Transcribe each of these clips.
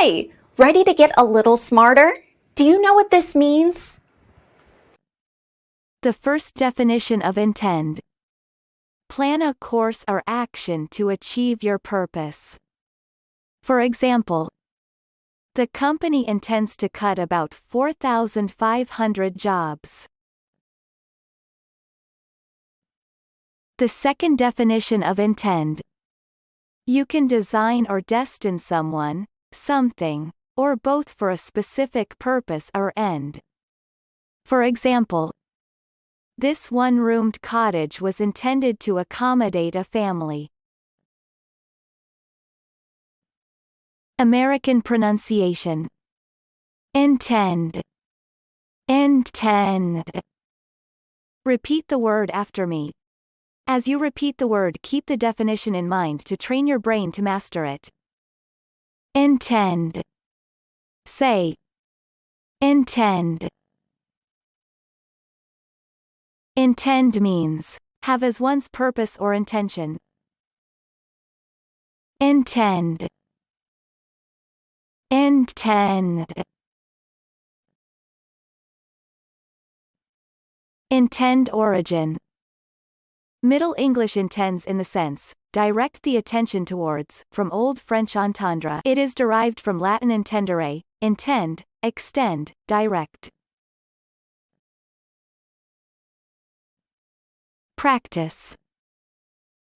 Hi, ready to get a little smarter? Do you know what this means? The first definition of intend. Plan a course or action to achieve your purpose. For example, the company intends to cut about 4,500 jobs. The second definition of intend. You can design or destine someone, something, or both for a specific purpose or end. For example, this one-roomed cottage was intended to accommodate a family. American pronunciation. Intend. Intend. Repeat the word after me. As you repeat the word, keep the definition in mind to train your brain to master it. Intend. Say. Intend. Intend means have as one's purpose or intention. Intend. Intend. Intend origin. Middle English intends in the sense, direct the attention towards, from Old French entendre. It is derived from Latin intendere, intend, extend, direct. Practice.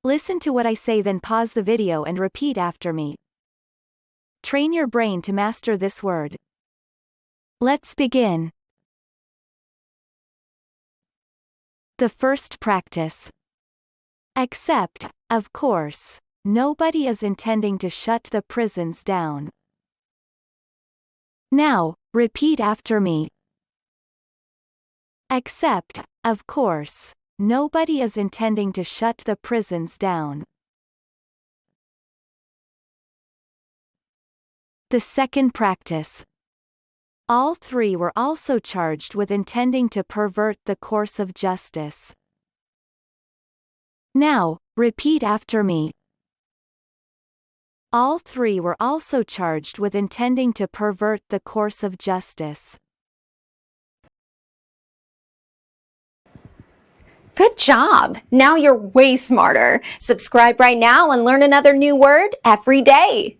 Listen to what I say, then pause the video and repeat after me. Train your brain to master this word. Let's begin. The first practice. Except, of course, nobody is intending to shut the prisons down. Now, repeat after me. Except, of course, nobody is intending to shut the prisons down. The second practice. All three were also charged with intending to pervert the course of justice. Now, repeat after me. All three were also charged with intending to pervert the course of justice. Good job! Now you're way smarter. Subscribe right now and learn another new word every day.